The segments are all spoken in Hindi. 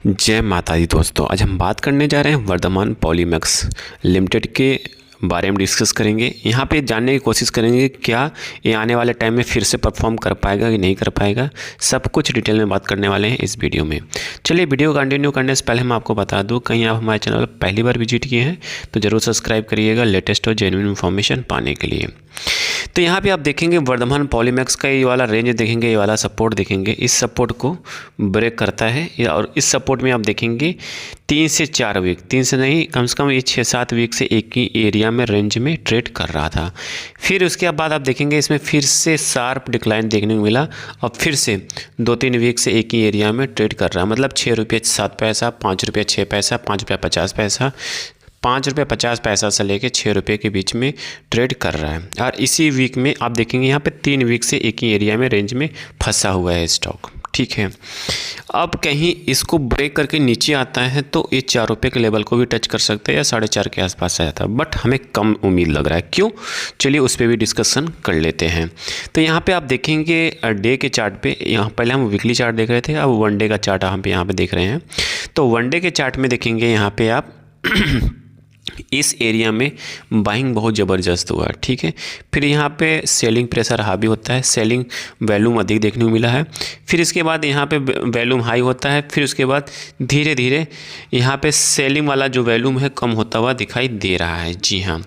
जय माता दी दोस्तों। आज हम बात करने जा रहे हैं वर्धमान पॉलीमैक्स लिमिटेड के बारे में डिस्कस करेंगे। यहाँ पे जानने की कोशिश करेंगे क्या ये आने वाले टाइम में फिर से परफॉर्म कर पाएगा कि नहीं कर पाएगा। सब कुछ डिटेल में बात करने वाले हैं इस वीडियो में। चलिए वीडियो कंटिन्यू करने से पहले मैं आपको बता दूं, कहीं आप हमारे चैनल पर पहली बार विजिट किए हैं तो ज़रूर सब्सक्राइब करिएगा लेटेस्ट और जेन्युइन इन्फॉर्मेशन पाने के लिए। तो यहाँ पे आप देखेंगे वर्धमान पॉलीमैक्स का ये वाला रेंज देखेंगे, ये वाला सपोर्ट देखेंगे, इस सपोर्ट को ब्रेक करता है और इस सपोर्ट में आप देखेंगे 3 से 4 वीक, 3 से नहीं कम से कम ये 6-7 वीक से एक ही एरिया में रेंज में ट्रेड कर रहा था। फिर उसके बाद आप देखेंगे इसमें फिर से शार्प डिक्लाइन देखने को मिला और फिर से 2-3 वीक से एक ही एरिया में ट्रेड कर रहा है। मतलब 6 रुपये 7 पैसा, 5 रुपये 6 पैसा, 5 रुपये 50 पैसा, 5 रुपये 50 पैसा से लेके 6 रुपये के बीच में ट्रेड कर रहा है। और इसी वीक में आप देखेंगे यहाँ पे 3 वीक से एक ही एरिया में रेंज में फंसा हुआ है स्टॉक। ठीक है, अब कहीं इसको ब्रेक करके नीचे आता है तो ये 4 रुपये के लेवल को भी टच कर सकता है या 4.5 के आसपास आ जाता है, बट हमें कम उम्मीद लग रहा है। क्यों? चलिए उस पर भी डिस्कशन कर लेते हैं। तो यहाँ पे आप देखेंगे डे के चार्ट पे, यहाँ पहले हम वीकली चार्ट देख रहे थे, अब वन डे का चार्ट हम यहाँ पे देख रहे हैं। तो वन डे के चार्ट में देखेंगे यहाँ पे आप इस एरिया में बाइंग बहुत ज़बरदस्त हुआ है। ठीक है, फिर यहाँ पे सेलिंग प्रेशर हावी होता है, सेलिंग वैल्यूम अधिक देखने को मिला है। फिर इसके बाद यहाँ पे वैल्यूम हाई होता है, फिर उसके बाद धीरे धीरे यहाँ पे सेलिंग वाला जो वैल्यूम है कम होता हुआ दिखाई दे रहा है। जी हाँ,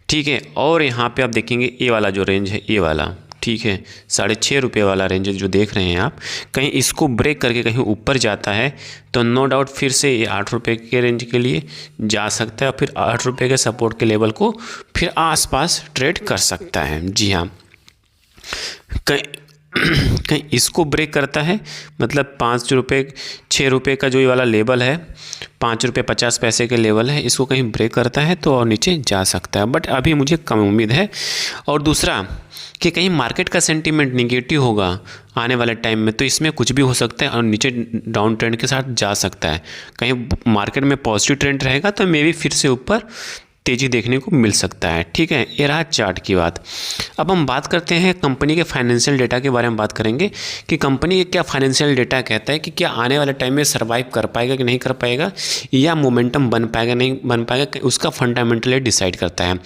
ठीक है। और यहाँ पे आप देखेंगे ये वाला जो रेंज है, ये वाला, ठीक है, 6.5 रुपये वाला रेंज जो देख रहे हैं आप, कहीं इसको ब्रेक करके कहीं ऊपर जाता है तो नो डाउट फिर से ये 8 रुपये के रेंज के लिए जा सकता है और फिर 8 रुपये के सपोर्ट के लेवल को फिर आसपास ट्रेड कर सकता है। जी हाँ, कहीं इसको ब्रेक करता है, मतलब 5 रुपये 6 रुपये का जो ये वाला लेवल है, 5 रुपये 50 पैसे के लेवल है, इसको कहीं ब्रेक करता है तो और नीचे जा सकता है, बट अभी मुझे कम उम्मीद है। और दूसरा कि कहीं मार्केट का सेंटीमेंट निगेटिव होगा आने वाले टाइम में तो इसमें कुछ भी हो सकता है और नीचे डाउन ट्रेंड के साथ जा सकता है। कहीं मार्केट में पॉजिटिव ट्रेंड रहेगा तो मे भी फिर से ऊपर तेज़ी देखने को मिल सकता है। ठीक है, ये रहा चार्ट की बात। अब हम बात करते हैं कंपनी के फाइनेंशियल डेटा के बारे में बात करेंगे कि कंपनी का क्या फाइनेंशियल डेटा कहता है कि क्या आने वाले टाइम में सर्वाइव कर पाएगा कि नहीं कर पाएगा, या मोमेंटम बन पाएगा नहीं बन पाएगा, उसका फंडामेंटली डिसाइड करता है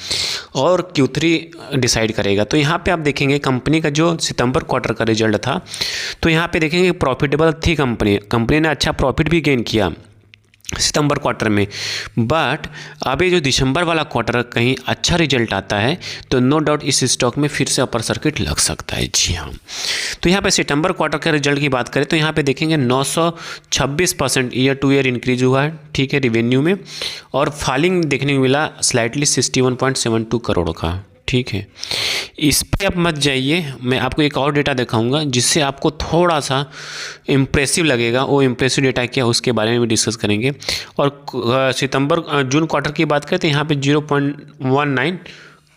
और Q3 डिसाइड करेगा। तो यहाँ पर आप देखेंगे कंपनी का जो सितंबर क्वार्टर का रिजल्ट था, तो यहाँ पर देखेंगे प्रॉफिटेबल थी कंपनी ने अच्छा प्रॉफिट भी गेन किया सितंबर क्वार्टर में, बट अभी जो दिसंबर वाला क्वार्टर कहीं अच्छा रिजल्ट आता है तो नो डाउट इस स्टॉक में फिर से अपर सर्किट लग सकता है। जी हाँ, तो यहाँ पे सितंबर क्वार्टर के रिजल्ट की बात करें तो यहाँ पे देखेंगे 926% ईयर टू ईयर इंक्रीज हुआ है। ठीक है, रिवेन्यू में, और फॉलिंग देखने को मिला स्लाइटली 61.72 करोड़ का। ठीक है, इस पे आप मत जाइए, मैं आपको एक और डेटा दिखाऊंगा जिससे आपको थोड़ा सा इम्प्रेसिव लगेगा। वो इम्प्रेसिव डेटा क्या उसके बारे में भी डिस्कस करेंगे। और जून क्वार्टर की बात करें तो यहाँ पे 0.19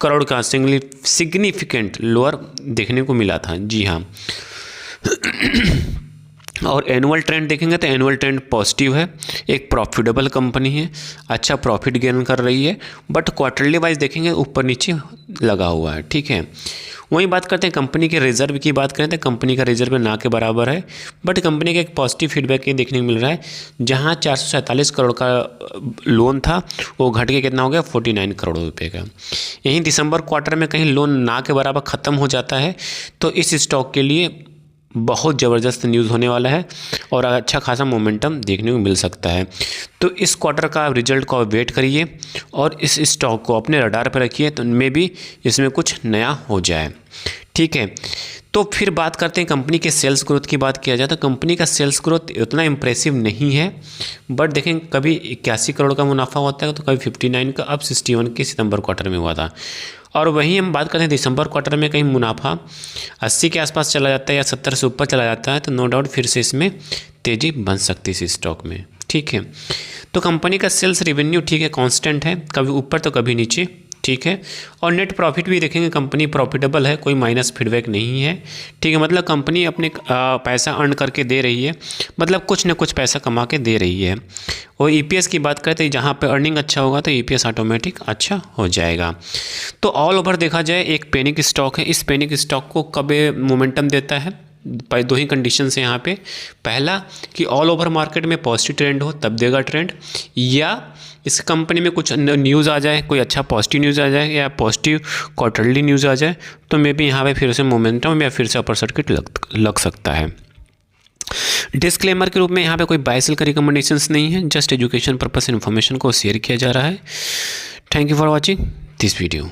करोड़ का सिग्निफिकेंट लोअर देखने को मिला था। जी हाँ, और एनुअल ट्रेंड देखेंगे तो एनुअल ट्रेंड पॉजिटिव है, एक प्रॉफिटेबल कंपनी है, अच्छा प्रॉफिट गेन कर रही है, बट क्वार्टरली वाइज देखेंगे ऊपर नीचे लगा हुआ है। ठीक है, वहीं बात करते हैं कंपनी के रिजर्व की बात करें तो कंपनी का रिजर्व ना के बराबर है, बट कंपनी का एक पॉजिटिव फीडबैक ये देखने को मिल रहा है, जहां 447 करोड़ का लोन था वो घट के कितना हो गया 49 करोड़ रुपये का। यहीं दिसंबर क्वार्टर में कहीं लोन ना के बराबर ख़त्म हो जाता है तो इस स्टॉक के लिए बहुत ज़बरदस्त न्यूज़ होने वाला है और अच्छा खासा मोमेंटम देखने को मिल सकता है। तो इस क्वार्टर का रिजल्ट को वेट करिए और इस स्टॉक को अपने रडार पर रखिए, तो मे भी इसमें कुछ नया हो जाए। ठीक है, तो फिर बात करते हैं कंपनी के सेल्स ग्रोथ की। बात किया जाए तो कंपनी का सेल्स ग्रोथ उतना इम्प्रेसिव नहीं है, बट देखें कभी 81 करोड़ का मुनाफा होता है तो कभी 59 का, अब 61 के सितंबर क्वार्टर में हुआ था। और वहीं हम बात करते हैं दिसंबर क्वार्टर में कहीं मुनाफा 80 के आसपास चला जाता है या 70 से ऊपर चला जाता है तो नो डाउट फिर से इसमें तेज़ी बन सकती है इस स्टॉक में। ठीक है, तो कंपनी का सेल्स रेवेन्यू ठीक है कांस्टेंट है, कभी ऊपर तो कभी नीचे। ठीक है, और नेट प्रॉफिट भी देखेंगे कंपनी प्रॉफिटेबल है, कोई माइनस फीडबैक नहीं है। ठीक है, मतलब कंपनी अपने पैसा अर्न करके दे रही है, मतलब कुछ ना कुछ पैसा कमा के दे रही है। और ईपीएस की बात करें तो जहाँ पे अर्निंग अच्छा होगा तो ईपीएस ऑटोमेटिक अच्छा हो जाएगा। तो ऑल ओवर देखा जाए एक पैनिक स्टॉक है, इस पैनिक स्टॉक को कब मोमेंटम देता है दो ही कंडीशन है यहाँ पे। पहला कि ऑल ओवर मार्केट में पॉजिटिव ट्रेंड हो तब देगा ट्रेंड, या इस कंपनी में कुछ न्यूज़ आ जाए, कोई अच्छा पॉजिटिव न्यूज़ आ जाए या पॉजिटिव क्वार्टरली न्यूज़ आ जाए, तो मे बी यहाँ पे फिर से मोमेंटम या फिर से अपर सर्किट लग सकता है। डिस्क्लेमर के रूप में यहाँ पे कोई बाय सेल का रिकमेंडेशंस नहीं है, जस्ट एजुकेशन पर्पस इन्फॉर्मेशन को शेयर किया जा रहा है। Thank you for watching this video.